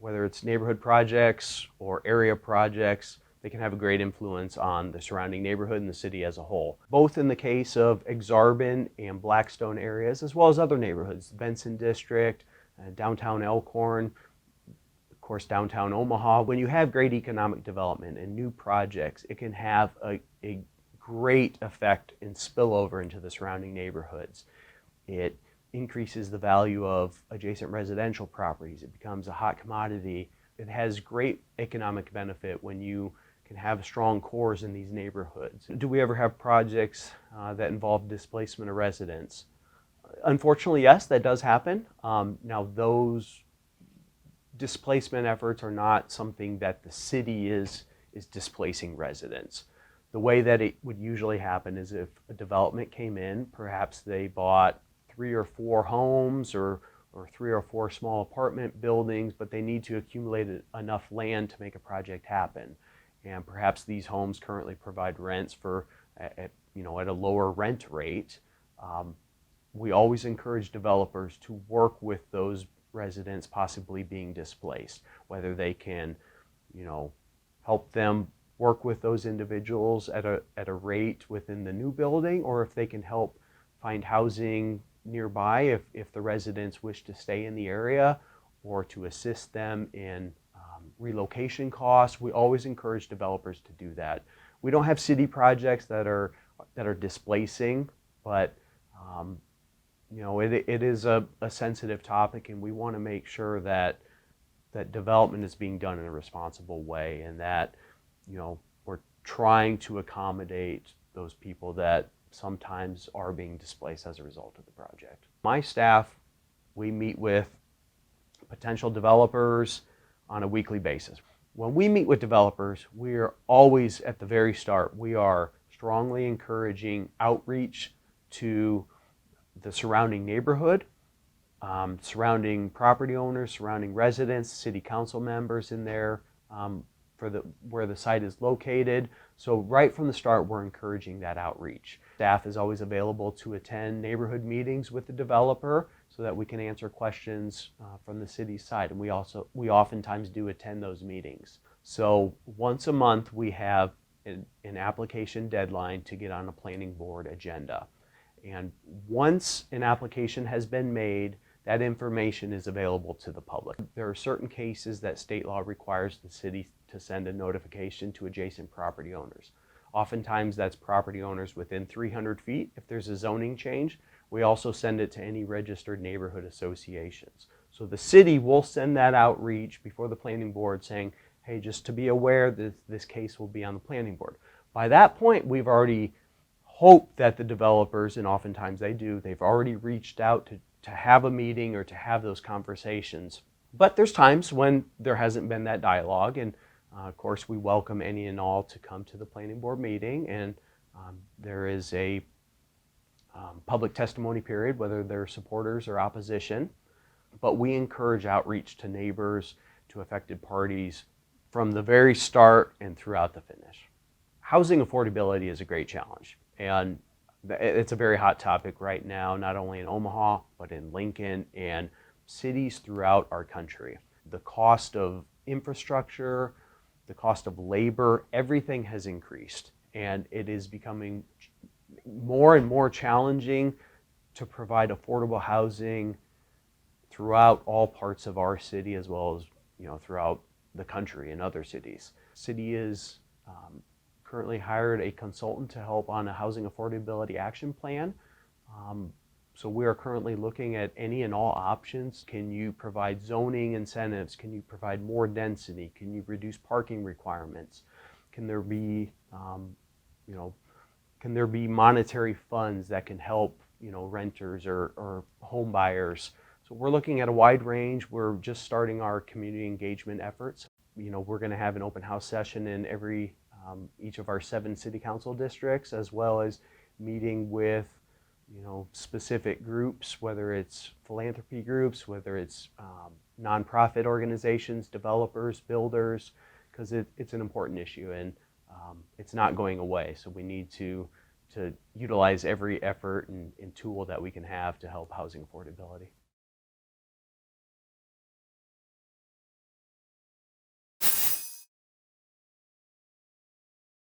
whether it's neighborhood projects or area projects, they can have a great influence on the surrounding neighborhood and the city as a whole. Both in the case of Exarban and Blackstone areas, as well as other neighborhoods, the Benson District, downtown Elkhorn, of course downtown Omaha. When you have great economic development and new projects, it can have a great effect and spillover into the surrounding neighborhoods. It increases the value of adjacent residential properties. It becomes a hot commodity. It has great economic benefit when you can have strong cores in these neighborhoods. Do we ever have projects that involve displacement of residents? Unfortunately, yes, that does happen. Now, those displacement efforts are not something that the city is displacing residents. The way that it would usually happen is if a development came in, perhaps they bought 3 or 4 homes or 3 or 4 small apartment buildings, but they need to accumulate enough land to make a project happen. And perhaps these homes currently provide rents at a lower rent rate. We always encourage developers to work with those residents possibly being displaced, whether they can, help them work with those individuals at a rate within the new building, or if they can help find housing nearby if the residents wish to stay in the area, or to assist them in relocation costs. We always encourage developers to do that. We don't have city projects that are displacing, but it is a sensitive topic, and we want to make sure that development is being done in a responsible way, and that we're trying to accommodate those people that sometimes are being displaced as a result of the project. My staff, we meet with potential developers on a weekly basis. When we meet with developers, we are always at the very start, we are strongly encouraging outreach to the surrounding neighborhood, surrounding property owners, surrounding residents, city council members in there, where the site is located. So right from the start, we're encouraging that outreach. Staff is always available to attend neighborhood meetings with the developer so that we can answer questions from the city's side. And we oftentimes do attend those meetings. So once a month, we have an application deadline to get on a planning board agenda. And once an application has been made, that information is available to the public. There are certain cases that state law requires the city to send a notification to adjacent property owners. Oftentimes that's property owners within 300 feet. If there's a zoning change, we also send it to any registered neighborhood associations. So the city will send that outreach before the planning board saying, hey, just to be aware that this case will be on the planning board. By that point, we've already hoped that the developers, and oftentimes they've already reached out to have a meeting or to have those conversations. But there's times when there hasn't been that dialogue, and of course we welcome any and all to come to the planning board meeting, and there is a public testimony period, whether they're supporters or opposition. But we encourage outreach to neighbors, to affected parties from the very start and throughout the finish. Housing affordability is a great challenge, and it's a very hot topic right now, not only in Omaha, but in Lincoln and cities throughout our country. The cost of infrastructure, the cost of labor, everything has increased, and it is becoming more and more challenging to provide affordable housing throughout all parts of our city, as well as throughout the country and other cities. City is currently hired a consultant to help on a housing affordability action plan. So we are currently looking at any and all options. Can you provide zoning incentives? Can you provide more density? Can you reduce parking requirements? Can there be, can there be monetary funds that can help, renters or home buyers? So we're looking at a wide range. We're just starting our community engagement efforts. We're going to have an open house session in each of our 7 city council districts, as well as meeting with specific groups, whether it's philanthropy groups, whether it's nonprofit organizations, developers, builders, because it's an important issue, and it's not going away. So we need to utilize every effort and tool that we can have to help housing affordability.